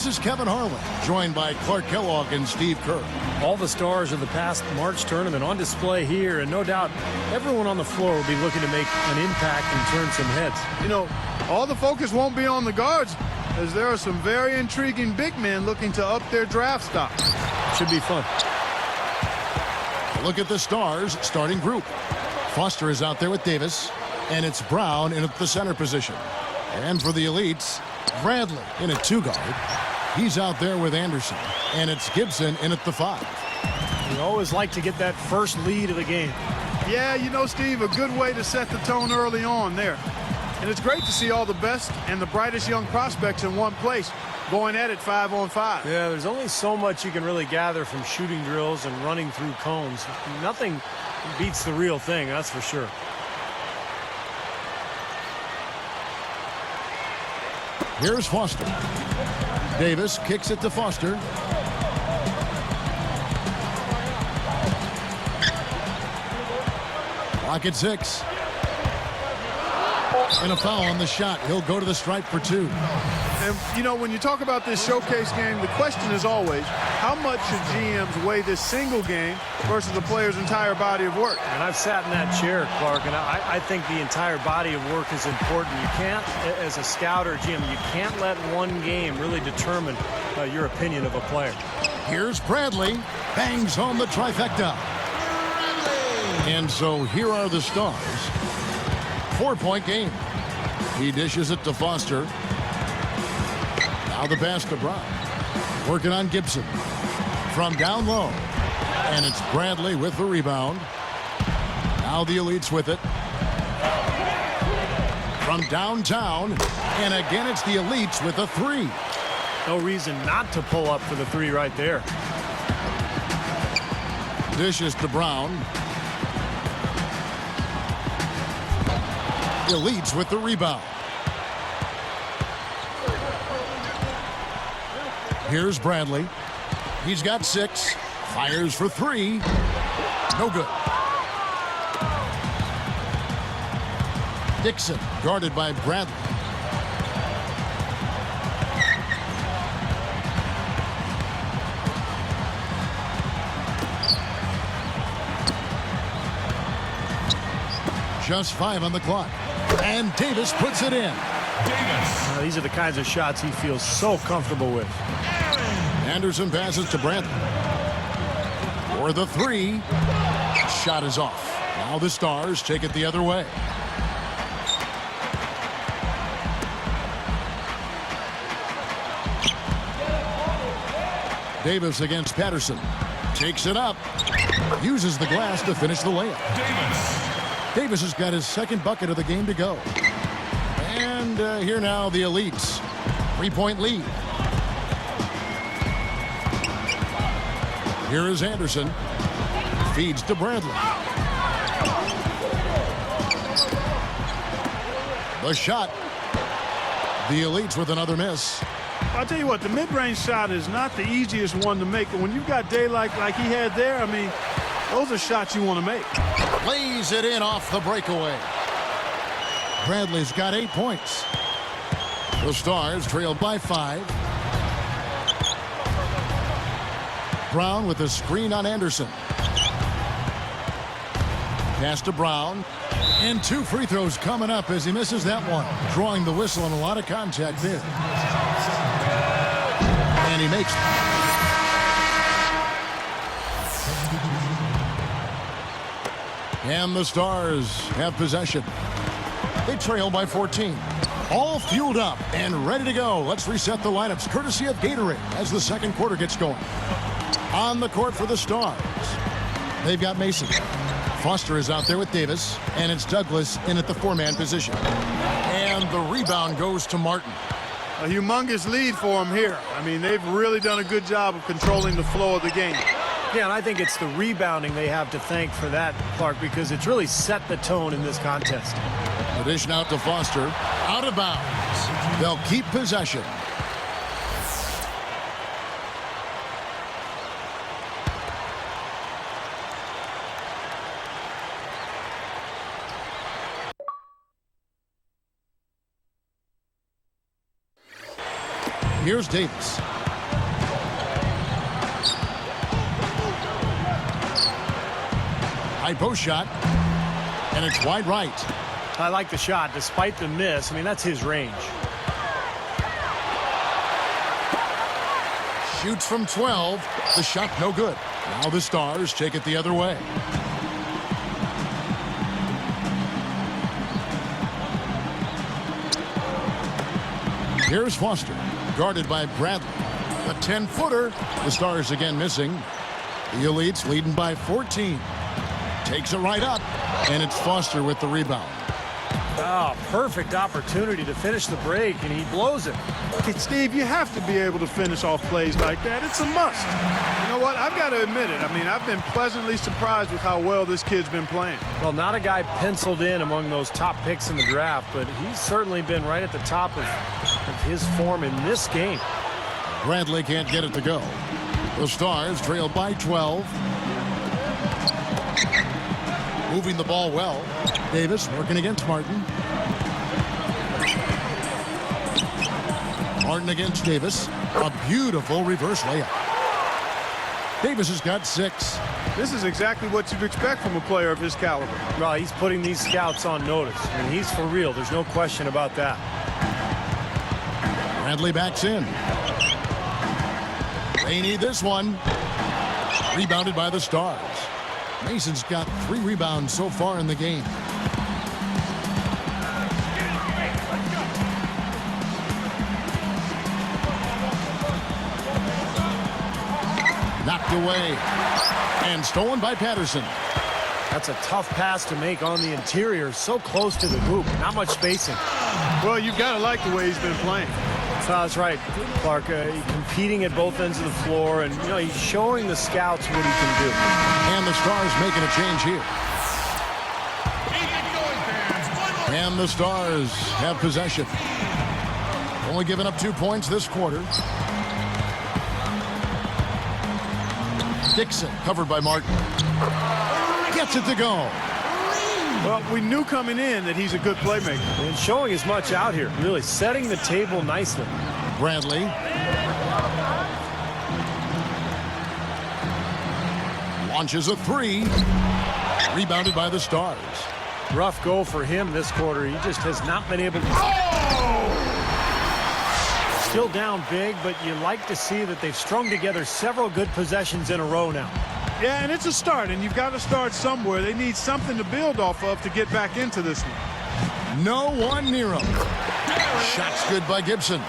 This is Kevin Harlan, joined by Clark Kellogg and Steve Kerr. All the stars of the past March tournament on display here, and no doubt everyone on the floor will be looking to make an impact and turn some heads. You know, all the focus won't be on the guards, as there are some very intriguing big men looking to up their draft stock. Should be fun. Look at the Stars starting group. Foster is out there with Davis, and it's Brown in at the center position. And for the elites, Bradley in at 2-guard. He's out there with Anderson, and it's Gibson in at the 5. You always like to get that first lead of the game. Yeah, you know, Steve, a good way to set the tone early on there. And it's great to see all the best and the brightest young prospects in one place, going at it 5-on-5. Yeah, there's only so much you can really gather from shooting drills and running through cones. Nothing beats the real thing, that's for sure. Here's Foster. Davis kicks it to Foster. Clock at 6. And a foul on the shot. He'll go to the stripe for 2. And, you know, when you talk about this showcase game, the question is always, how much should GMs weigh this single game versus the player's entire body of work? And I've sat in that chair, Clark, and I think the entire body of work is important. You can't, as a scout or GM, you can't let one game really determine your opinion of a player. Here's Bradley. Bangs home the trifecta. And so here are the Stars. 4-point game. He dishes it to Foster. Now the pass to Brown. Working on Gibson. From down low. And it's Bradley with the rebound. Now the elites with it. From downtown. And again it's the elites with a 3. No reason not to pull up for the 3 right there. Dishes to Brown. Elites with the rebound. Here's Bradley. He's got 6. Fires for 3. No good. Dixon guarded by Bradley. Just 5 on the clock. And Davis puts it in. These are the kinds of shots he feels so comfortable with. Anderson passes to Bradley. For the 3. Shot is off. Now the Stars take it the other way. Davis against Patterson. Takes it up. Uses the glass to finish the layup. Davis has got his second bucket of the game to go. And here now the elites. 3-point lead. Here is Anderson. Feeds to Bradley. The shot. The elites with another miss. I'll tell you what, the mid-range shot is not the easiest one to make. But when you've got daylight like he had there, I mean, those are shots you want to make. Lays it in off the breakaway. Bradley's got 8 points. The Stars trailed by 5. Brown with a screen on Anderson. Pass to Brown. And 2 free throws coming up as he misses that one. Drawing the whistle and a lot of contact there. And he makes it. And the Stars have possession. They trail by 14. All fueled up and ready to go. Let's reset the lineups courtesy of Gatorade as the second quarter gets going. On the court for the Stars. They've got Mason. Foster is out there with Davis, and it's Douglas in at the 4-man position. And the rebound goes to Martin. A humongous lead for him here. I mean, they've really done a good job of controlling the flow of the game. Yeah, and I think it's the rebounding they have to thank for that, Clark, because it's really set the tone in this contest. The dish out to Foster. Out of bounds. They'll keep possession. Here's Davis. High post shot. And it's wide right. I like the shot despite the miss. I mean, that's his range. Shoots from 12. The shot no good. Now the Stars take it the other way. Here's Foster, guarded by Bradley. A 10-footer. The Stars again missing. The Elites leading by 14. Takes it right up, and it's Foster with the rebound. Oh, perfect opportunity to finish the break, and he blows it. Okay, Steve, you have to be able to finish off plays like that. It's a must. You know what? I've got to admit it. I mean, I've been pleasantly surprised with how well this kid's been playing. Well, not a guy penciled in among those top picks in the draft, but he's certainly been right at the top of his form in this game. Bradley can't get it to go. The Stars trail by 12. Moving the ball well. Davis working against Martin. Martin against Davis. A beautiful reverse layup. Davis has got 6. This is exactly what you'd expect from a player of his caliber. Well, he's putting these scouts on notice, and he's for real. There's no question about that. Bradley backs in. They need this one. Rebounded by the Stars. Mason's got 3 rebounds so far in the game. Knocked away. And stolen by Patterson. That's a tough pass to make on the interior, so close to the hoop. Not much spacing. Well, you've got to like the way he's been playing. That's right, Clark. Competing at both ends of the floor, and he's showing the scouts what he can do. And the Stars making a change here. And the Stars have possession. Only giving up 2 points this quarter. Dixon covered by Martin. Gets it to go. Well, we knew coming in that he's a good playmaker. And showing as much out here, really setting the table nicely. Bradley. Launches a 3. Rebounded by the Stars. Rough go for him this quarter. He just has not been able to... Still down big, but you like to see that they've strung together several good possessions in a row now. Yeah, and it's a start, and you've got to start somewhere. They need something to build off of to get back into this one. No one near him. Shot's good by Gibson.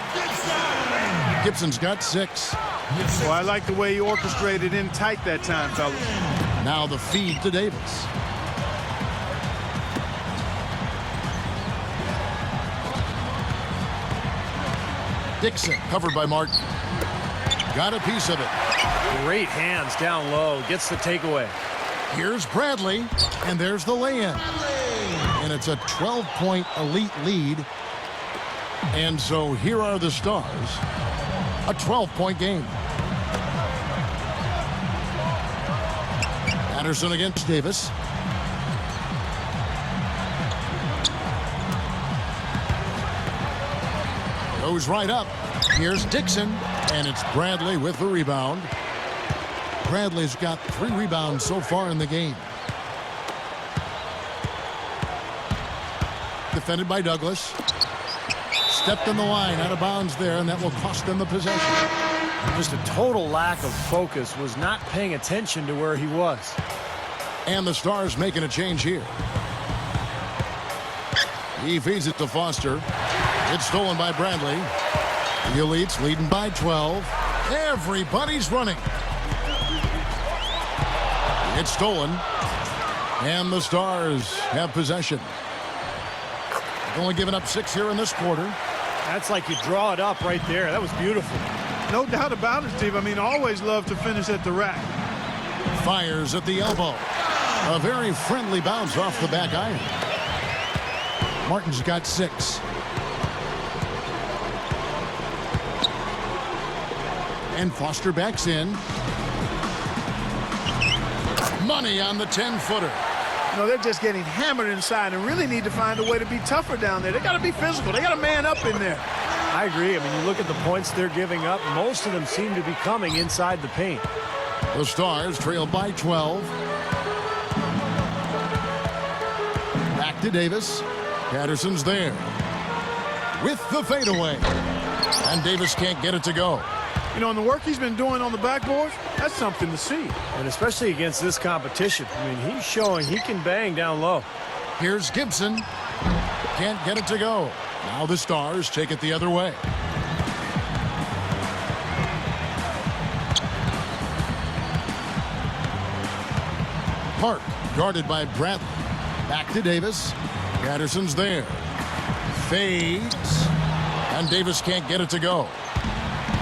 Gibson's got 6. Well, I like the way he orchestrated in tight that time, fellas. Now the feed to Davis. Dixon covered by Martin. Got a piece of it. Great hands down low. Gets the takeaway. Here's Bradley, and there's the lay-in. And it's a 12-point elite lead. And so here are the Stars. A 12-point game. Patterson against Davis. Goes right up. Here's Dixon, and it's Bradley with the rebound. Bradley's got 3 rebounds so far in the game. Defended by Douglas. Stepped in the line, out of bounds there, and that will cost them the possession. Just a total lack of focus. Was not paying attention to where he was. And the Stars making a change here. He feeds it to Foster. It's stolen by Bradley. The Elites leading by 12. Everybody's running. It's stolen. And the Stars have possession. Only giving up 6 here in this quarter. That's like you draw it up right there. That was beautiful. No doubt about it, Steve. I mean, always love to finish at the rack. Fires at the elbow. A very friendly bounce off the back iron. Martin's got 6. And Foster backs in. Money on the 10-footer. No, they're just getting hammered inside and really need to find a way to be tougher down there. They got to be physical. They got to man up in there. I agree. I mean, you look at the points they're giving up, most of them seem to be coming inside the paint. The Stars trail by 12. Back to Davis. Patterson's there with the fadeaway. And Davis can't get it to go. You know, and the work he's been doing on the backboard, that's something to see. And especially against this competition. I mean, he's showing he can bang down low. Here's Gibson. Can't get it to go. Now the Stars take it the other way. Park guarded by Bradley. Back to Davis. Patterson's there. Fades. And Davis can't get it to go.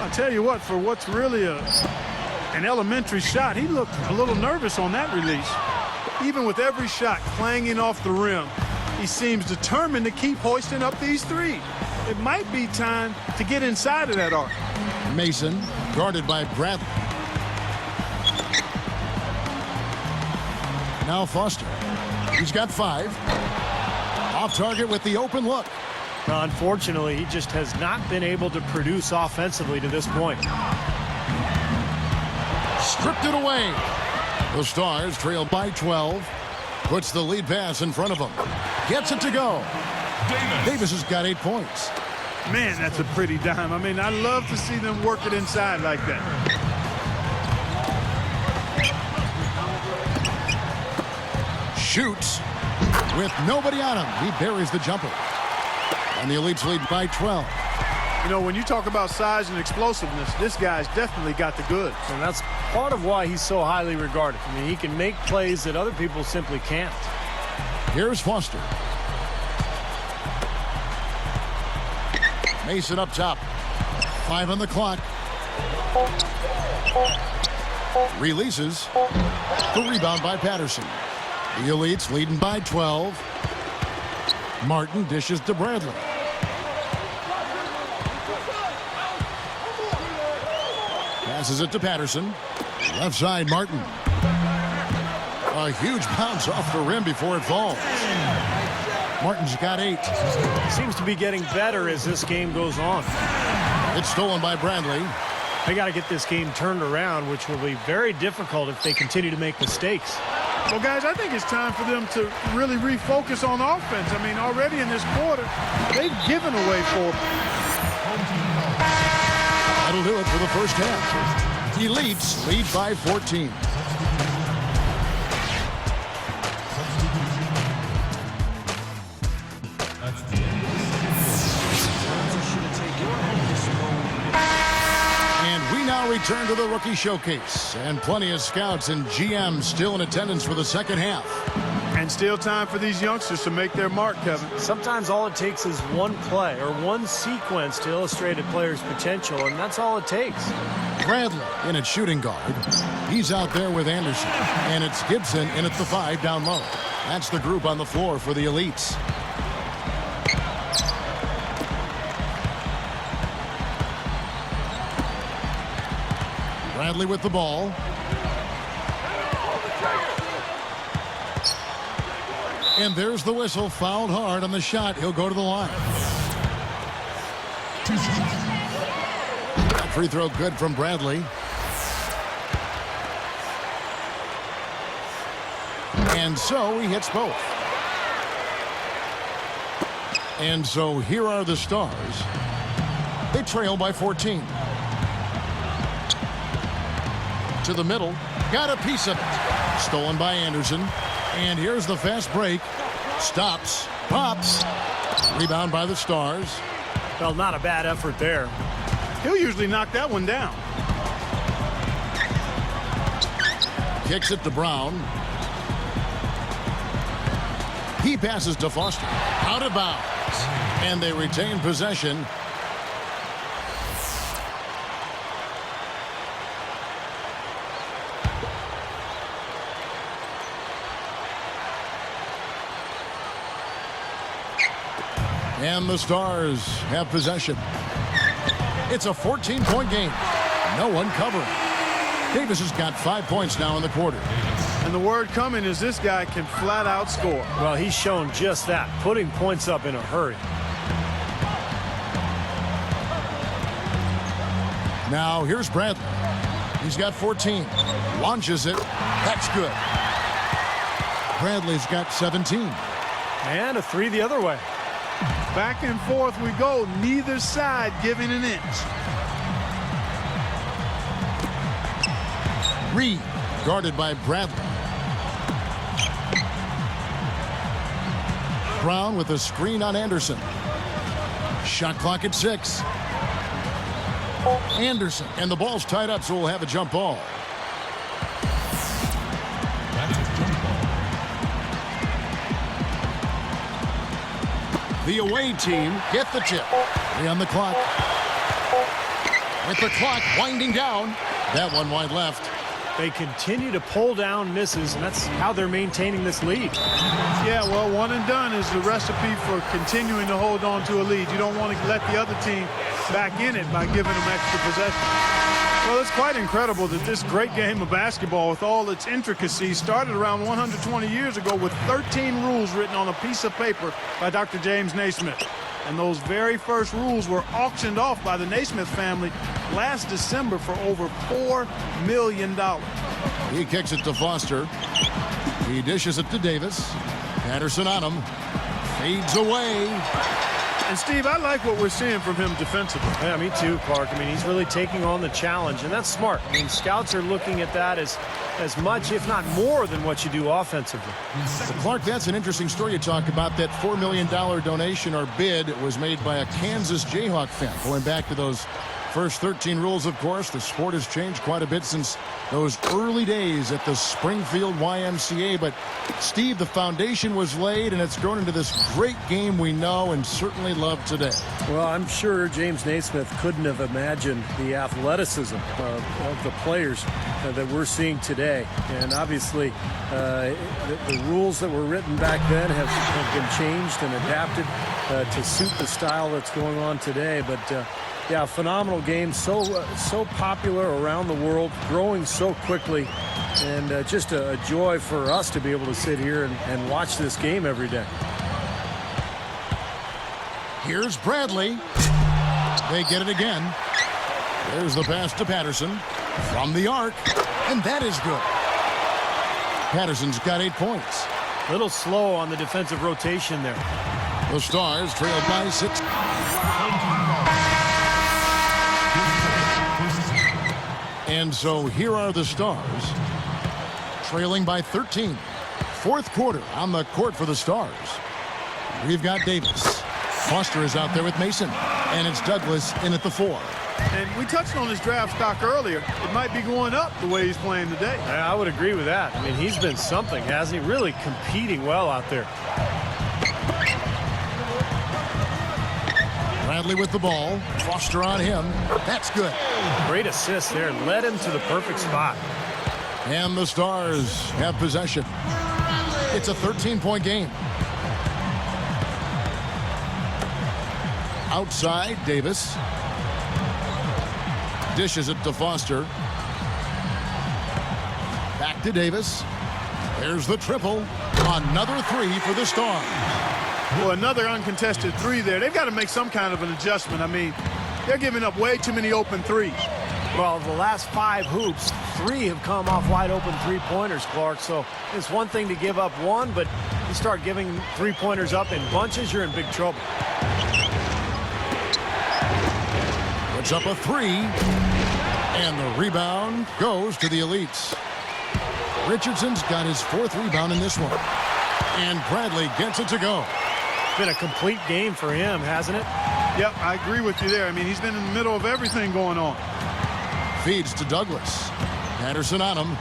I'll tell you what, for what's really an elementary shot, he looked a little nervous on that release. Even with every shot clanging off the rim, he seems determined to keep hoisting up these threes. It might be time to get inside of that arc. Mason guarded by Bradley. Now Foster. He's got 5. Off target with the open look. Now, unfortunately, he just has not been able to produce offensively to this point. Stripped it away. The Stars trail by 12. Puts the lead pass in front of him. Gets it to go. Davis has got 8 points. Man, that's a pretty dime. I mean, I love to see them work it inside like that. Shoots with nobody on him. He buries the jumper. And the Elites lead by 12. You know, when you talk about size and explosiveness, this guy's definitely got the goods. And that's part of why he's so highly regarded. I mean, he can make plays that other people simply can't. Here's Foster. Mason up top. 5 on the clock. Releases. The rebound by Patterson. The Elites leading by 12. Martin dishes to Bradley. Passes it to Patterson. Left side, Martin. A huge bounce off the rim before it falls. Martin's got 8. Seems to be getting better as this game goes on. It's stolen by Bradley. They got to get this game turned around, which will be very difficult if they continue to make mistakes. Well, guys, I think it's time for them to really refocus on offense. I mean, already in this quarter, they've given away 4. That'll do it for the first half. Elites lead by 14. And we now return to the rookie showcase. And plenty of scouts and GMs still in attendance for the second half. And still time for these youngsters to make their mark, Kevin. Sometimes all it takes is one play or one sequence to illustrate a player's potential, and that's all it takes. Bradley in at shooting guard. He's out there with Anderson. And it's Gibson in at the 5 down low. That's the group on the floor for the Elites. Bradley with the ball. And there's the whistle. Fouled hard on the shot. He'll go to the line. Free throw good from Bradley. And so he hits both. And so here are the Stars. They trail by 14. To the middle. Got a piece of it. Stolen by Anderson. And here's the fast break. Stops. Pops. Rebound by the Stars. Well, not a bad effort there. He'll usually knock that one down. Kicks it to Brown. He passes to Foster. Out of bounds. And they retain possession. And the Stars have possession. It's a 14-point game. No one covering. Davis has got 5 points now in the quarter. And the word coming is this guy can flat out score. Well, he's shown just that, putting points up in a hurry. Now here's Bradley. He's got 14. Launches it. That's good. Bradley's got 17. And a 3 the other way. Back and forth we go. Neither side giving an inch. Reed, guarded by Bradley. Brown with a screen on Anderson. Shot clock at 6. Anderson, and the ball's tied up, so we'll have a jump ball. The away team get the tip. 3 on the clock. With the clock winding down. That one wide left. They continue to pull down misses, and that's how they're maintaining this lead. Yeah, well, one and done is the recipe for continuing to hold on to a lead. You don't want to let the other team back in it by giving them extra possession. Well, it's quite incredible that this great game of basketball, with all its intricacies, started around 120 years ago with 13 rules written on a piece of paper by Dr. James Naismith. And those very first rules were auctioned off by the Naismith family last December for over $4 million. He kicks it to Foster. He dishes it to Davis. Patterson on him. Fades away. And, Steve, I like what we're seeing from him defensively. Yeah, me too, Clark. I mean, he's really taking on the challenge, and that's smart. I mean, scouts are looking at that as much, if not more, than what you do offensively. Well, Clark, that's an interesting story you talk about. That $4 million donation or bid was made by a Kansas Jayhawk fan. Going back to those first 13 rules, of course, the sport has changed quite a bit since those early days at the Springfield YMCA. But, Steve, the foundation was laid, and it's grown into this great game we know and certainly love today. Well, I'm sure James Naismith couldn't have imagined the athleticism of the players that we're seeing today. And obviously, the rules that were written back then have been changed and adapted to suit the style that's going on today. But yeah, phenomenal game, so popular around the world, growing so quickly, and just a joy for us to be able to sit here and watch this game every day. Here's Bradley. They get it again. There's the pass to Patterson from the arc, and that is good. Patterson's got 8 points. A little slow on the defensive rotation there. The Stars trailed by 6. And so here are the Stars, trailing by 13. Fourth quarter on the court for the Stars. We've got Davis. Foster is out there with Mason. And it's Douglas in at the 4. And we touched on his draft stock earlier. It might be going up the way he's playing today. I would agree with that. I mean, he's been something, hasn't he? Really competing well out there. Bradley with the ball. Foster on him. That's good. Great assist there. Led him to the perfect spot. And the Stars have possession. It's a 13-point game. Outside, Davis. Dishes it to Foster. Back to Davis. There's the triple. Another 3 for the Stars. Well, another uncontested 3 there. They've got to make some kind of an adjustment. I mean, they're giving up way too many open 3s. Well, the last 5 hoops, 3 have come off wide open 3-pointers, Clark. So it's one thing to give up 1, but you start giving 3-pointers up in bunches, you're in big trouble. Puts up a 3. And the rebound goes to the Elites. Richardson's got his 4th rebound in this one. And Bradley gets it to go. Been a complete game for him, hasn't it? Yep, I agree with you there. I mean, he's been in the middle of everything going on. Feeds to Douglas. Patterson on him.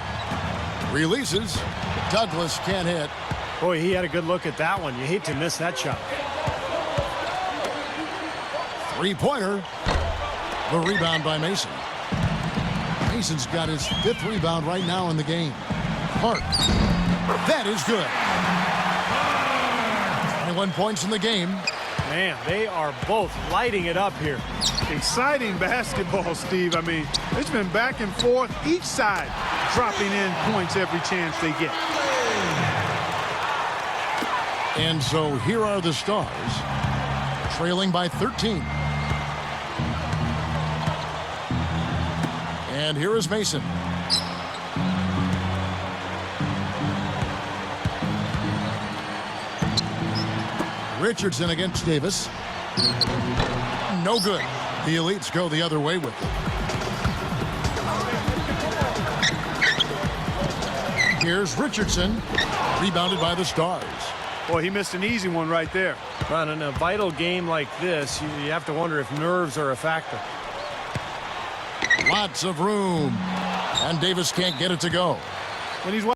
Releases. Douglas can't hit. Boy, he had a good look at that one. You hate to miss that shot. 3-pointer. The rebound by Mason. Mason's got his 5th rebound right now in the game. Hart. That is good. 21 points in the game. Man, they are both lighting it up here. Exciting basketball, Steve. I mean, it's been back and forth. Each side dropping in points every chance they get. And so here are the Stars, trailing by 13. And here is Mason. Richardson against Davis. No good. The Elites go the other way with it. Here's Richardson. Rebounded by the Stars. Boy, he missed an easy one right there. But in a vital game like this, you have to wonder if nerves are a factor. Lots of room. And Davis can't get it to go. When he's wide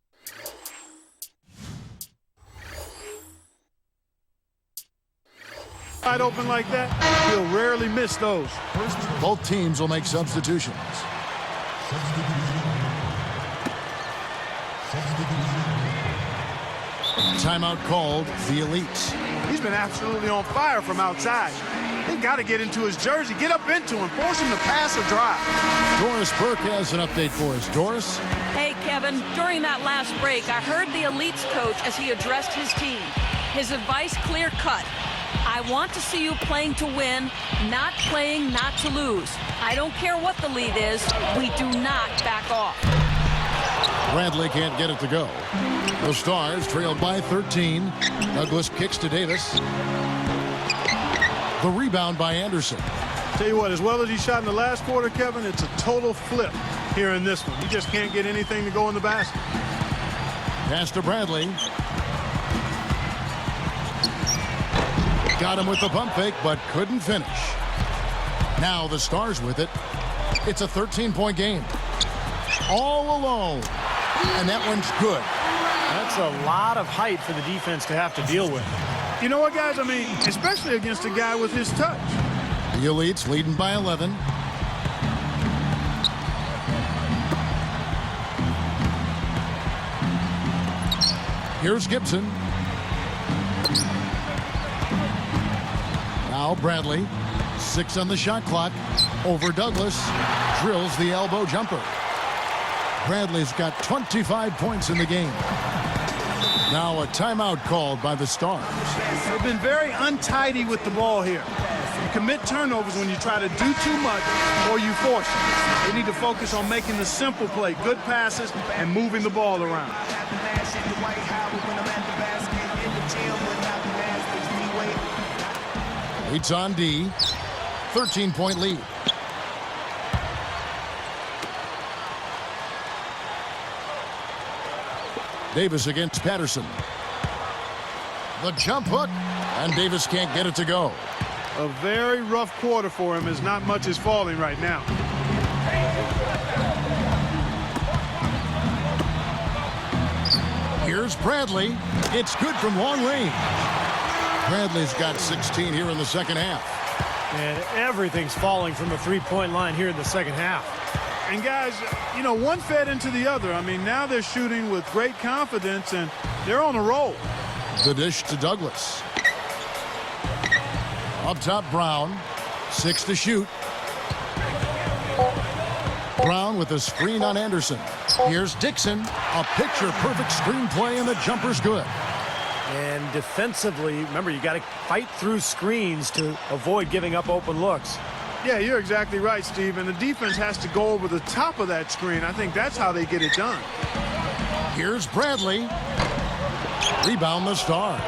open like that, he'll rarely miss those. Both teams will make substitutions. Timeout called the Elites. He's been absolutely on fire from outside. They got to get into his jersey, get up into him, force him to pass or drive. Doris Burke has an update for us. Doris? Hey, Kevin, during that last break, I heard the Elites coach as he addressed his team. His advice clear-cut. I want to see you playing to win, not playing not to lose. I don't care what the lead is. We do not back off. Bradley can't get it to go. The Stars trailed by 13. Douglas kicks to Davis. The rebound by Anderson. Tell you what, as well as he shot in the last quarter, Kevin, it's a total flip here in this one. He just can't get anything to go in the basket. Pass to Bradley. Got him with the pump fake, but couldn't finish. Now the Stars with it. It's a 13-point game. All alone. And that one's good. That's a lot of height for the defense to have to deal with. You know what, guys? I mean, especially against a guy with his touch. The Elites leading by 11. Here's Gibson. Now Bradley. 6 on the shot clock. Over Douglas. Drills the elbow jumper. Bradley's got 25 points in the game. Now a timeout called by the Stars. They've been very untidy with the ball here. You commit turnovers when you try to do too much or you force it. They need to focus on making the simple play, good passes, and moving the ball around. Elites on D. 13-point lead. Davis against Patterson. The jump hook, and Davis can't get it to go. A very rough quarter for him as not much is falling right now. Here's Bradley. It's good from long range. Bradley's got 16 here in the second half. And everything's falling from the three-point line here in the second half. And guys, you know, one fed into the other. I mean, now they're shooting with great confidence, and they're on a roll. The dish to Douglas. Up top, Brown. 6 to shoot. Brown with a screen on Anderson. Here's Dixon. A picture-perfect screen play, and the jumper's good. And defensively, remember, you got to fight through screens to avoid giving up open looks. Yeah, you're exactly right, Steve. And the defense has to go over the top of that screen. I think that's how they get it done. Here's Bradley. Rebound the Stars.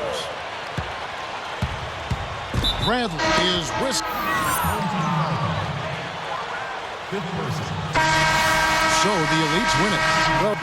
Bradley is whisked. So the Elites win it. Well,